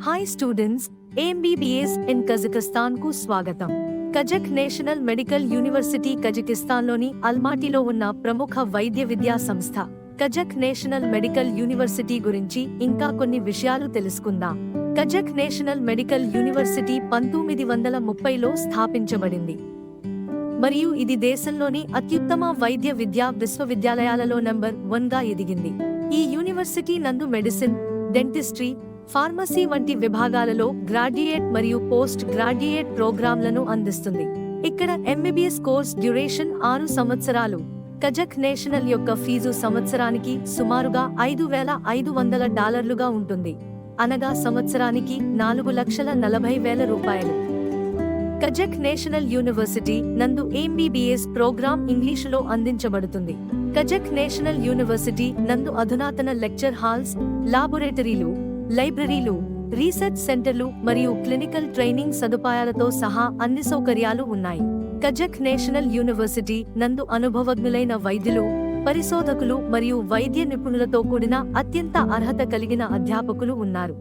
Hi students, AMBBS in Kazakhstan కు స్వాగతం. Kazakh national medical university కజకిస్తాన్లోని అల్మాటీలో ఉన్న ప్రముఖ వైద్య విద్యా సంస్థ. కజక్ నేషనల్ మెడికల్ యూనివర్సిటీ గురించి ఇంకా కొన్ని విషయాలు తెలుసుకుందాం. కజక్ నేషనల్ మెడికల్ యూనివర్సిటీ 1930లో స్థాపించబడింది మరియు ఇది దేశంలోని అత్యుత్తమ వైద్య విద్యా విశ్వవిద్యాలయాలలో నంబర్ 1గా ఎదిగింది. ఈ యూనివర్సిటీ నందు మెడిసిన్, డెంటిస్ట్రీ, ఫార్మసీ వంటి విభాగాలలో గ్రాడ్యుయేట్ మరియు పోస్ట్ గ్రాడ్యుయేట్ ప్రోగ్రాంలను అందిస్తుంది. ఇక్కడ MBBS కోర్స్ డ్యూరేషన్ 6 సంవత్సరాలు. కజక్ నేషనల్ యొక్క ఫీజు సంవత్సరానికి సుమారుగా $5,500 ఉంటుంది, అనగా సంవత్సరానికి $4,40,000. కజక్ నేషనల్ యూనివర్సిటీ నందు MBBS ప్రోగ్రాం ఇంగ్లీషులో అందించబడుతుంది. కజక్ నేషనల్ యూనివర్సిటీ నందు అధునాతన లెక్చర్ హాల్స్, లాబొరేటరీలు, లైబ్రరీలు, రీసెర్చ్ సెంటర్లు మరియు క్లినికల్ ట్రైనింగ్ సదుపాయాలతో సహా అన్ని సౌకర్యాలు ఉన్నాయి. కజక్ నేషనల్ యూనివర్సిటీ నందు అనుభవజ్ఞులైన వైద్యులు, పరిశోధకులు మరియు వైద్య నిపుణులతో కూడిన అత్యంత అర్హత కలిగిన అధ్యాపకులు ఉన్నారు.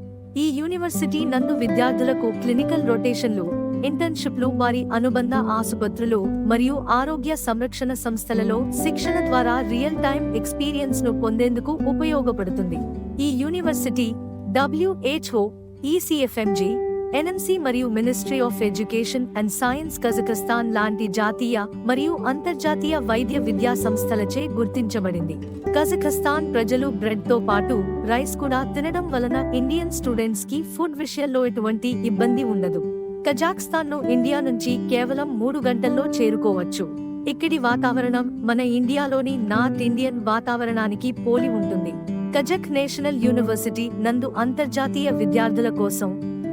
ఈ యూనివర్సిటీ నందు విద్యార్థులకు క్లినికల్ రొటేషన్లు, ఇంటర్న్షిప్లు, వారి అనుబంధ ఆసుపత్రులు మరియు ఆరోగ్య సంరక్షణ సంస్థలలో శిక్షణ ద్వారా రియల్ టైమ్ ఎక్స్పీరియన్స్ ను పొందేందుకు ఉపయోగపడుతుంది. ఈ యూనివర్సిటీ WHO, ECFMG, NMC మరియు ministry of education and science Kazakhstan లాంటి జాతీయ మరియు అంతర్జాతీయ వైద్య విద్యా సంస్థలచే గుర్తించబడింది. కజకిస్తాన్ ప్రజలు బ్రెడ్ తో పాటు రైస్ కూడా తినడం వలన ఇండియన్ స్టూడెంట్స్ కి ఫుడ్ విషయంలో ఎటువంటి ఇబ్బంది ఉండదు. కజాఖ్స్తాన్ ను ఇండియా నుంచి కేవలం 3 గంటల్లో చేరుకోవచ్చు. ఇక్కడి వాతావరణం మన ఇండియాలోని నార్త్ ఇండియన్ వాతావరణానికి పోలి ఉంటుంది. కజక్ నేషనల్ యూనివర్సిటీ నందు అంతర్జాతీయ విద్యార్థుల కోసం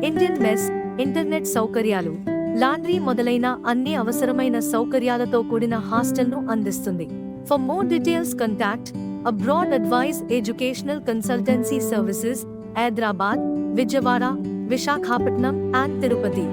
ఇండియన్ మెస్, ఇంటర్నెట్ సౌకర్యాలు, లాండ్రీ మొదలైన అన్ని అవసరమైన సౌకర్యాలతో కూడిన హాస్టల్ను అందిస్తుంది. For more details contact abroad advice educational consultancy services, Hyderabad, Vijayawada, Visakhapatnam and Tirupati.